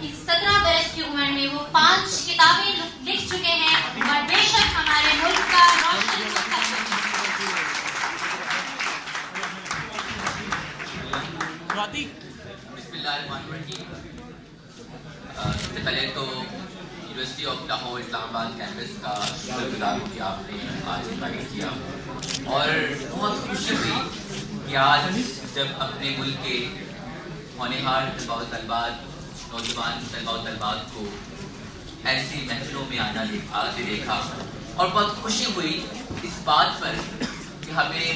इस 17 बरस की उम्र में वो 5 किताबें लिख चुके हैं और बेशक हमारे मुल्क का रोशन कर चुके हैं। बिस्मिल्लाहिर्रहमानिर्रहीम। सबसे पहले तो university of Lahore Islamabad campus का शुक्रगुजार हूँ कि आपने आज इनवाइट किया और बहुत खुशी हुई कि आज जब अपने मुल्क के होनहार तलबा व तलबात नौजवान तलबा व तलबात को ऐसी महफिलों में आते देखा और बहुत खुशी हुई इस बात पर कि हमें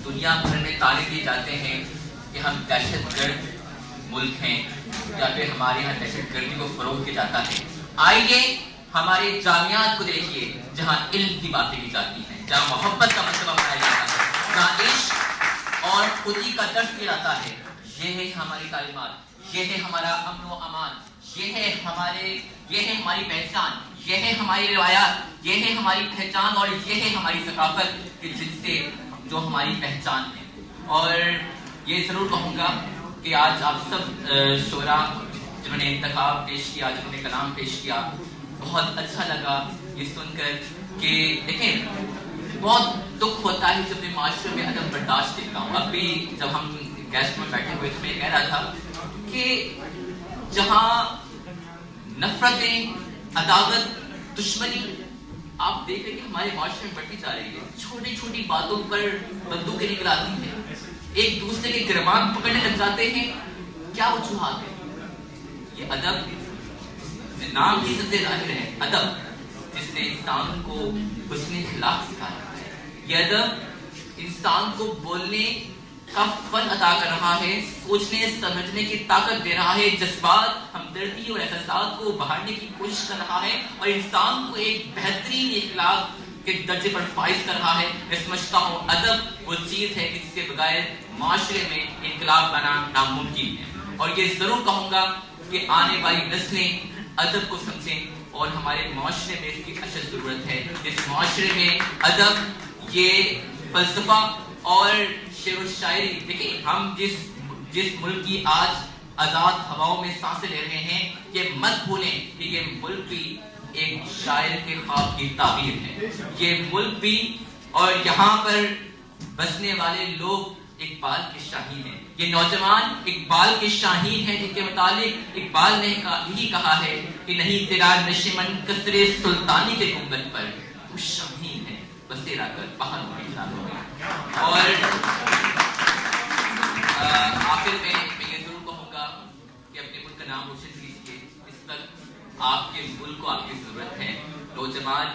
दुनिया भर में ताने दिए जाते हैं कि हम दहशतगर्द मुल्क हैं या फिर हमारे यहाँ दहशतगर्दी को फरोग दिया जाता है। आइए हमारे जामियात को देखिए जहाँ इल्म की बातें की जाती हैं, जहाँ मोहब्बत का मसला बनाया जाता है, जहाँ इश्क और खुदी का दर्द किया जाता है। ये है हमारी तालीमात, ये है हमारा अमन व अमान, ये है हमारी पहचान, ये है हमारी रिवायात, ये है हमारी पहचान और ये है हमारी सकाफत कि जिनसे जो हमारी पहचान है। और ये ज़रूर कहूँगा कि आज आप सब शोरा जिन्होंने इंतखाब पेश किया, जिन्होंने कलाम पेश किया, बहुत अच्छा लगा ये सुनकर कि देखें बहुत दुख होता है जब मैं माशरे में अदब बर्दाश्त देखता हूँ। अभी जब हम गेस्ट में बैठे हुए थे मैं कह रहा था कि जहाँ नफरतें, अदावत, दुश्मनी आप देख रहे कि हमारे माशरे में बढ़ती जा रही है। छोटी छोटी बातों पर बंदूकें निकल आती हैं, एक दूसरे के गिरबान पकड़ने लग जाते हैं। क्या वजूहात है? ये अदब, नाम ही सबसे जाहिर है अदब, जिसने इंसान को हुस्न अखलाक सिखाया है। ये अदब इंसान को बोलने का फन अदा कर रहा है, सोचने समझने की ताकत दे रहा है, जज्बात, हमदर्दी और एहसास को उभारने की कोशिश कर रहा है और इंसान को एक बेहतरीन अखलाक के दर्जे पर फाइज कर रहा है। मैं समझता हूँ अदब वो चीज़ है जिसके बगैर माशरे में इनकलाब लाना नामुमकिन है। और ये जरूर कहूँगा कि आने वाली नस्लें अदब को समझें और हमारे माशरे में इसकी अशद जरूरत है। जिस माशरे में अदब, ये फलसफा और शेर व शायरी, देखिए हम जिस मुल्क की आज आज़ाद हवाओं में सांसें ले रहे हैं, ये मत भूलें कि ये मुल्क भी एक शायर के ख्वाब की ताबीर है। ये मुल्क भी और यहाँ पर बसने वाले लोग इकबाल के शाहीन हैं। ये नौजवान इकबाल के शाहीन हैं, जिनके मुतालिक इकबाल ने यही कहा है कि नहीं तेरा नशेमन कसरे सुल्तानी के गुंबद पर तू शाहीन है बसेरा कर पहाड़ों में चारों में। और आखिर में मैं ये जरूर कहूँगा कि अपने मुल्क का नाम रोशन कीजिए। इस वक्त आपके मुल्क को आपकी जरूरत है। नौजवान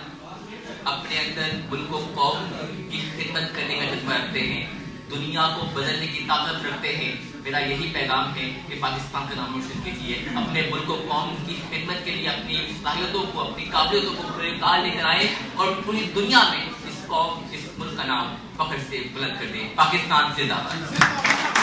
अपने अंदर मुल्क को कौम की खिदमत करने का जज्बा रखते हैं, दुनिया को बदलने की ताकत रखते हैं। मेरा यही पैगाम है कि पाकिस्तान का नाम रोशन कीजिए, अपने मुल्क को कौम की खिदमत के लिए अपनी सलाहियतों को, अपनी काबिलियतों को पूरे कार लेकर आए और पूरी दुनिया में इस कौम, इस मुल्क का नाम फख्र से बुलंद कर दें। पाकिस्तान जिंदाबाद।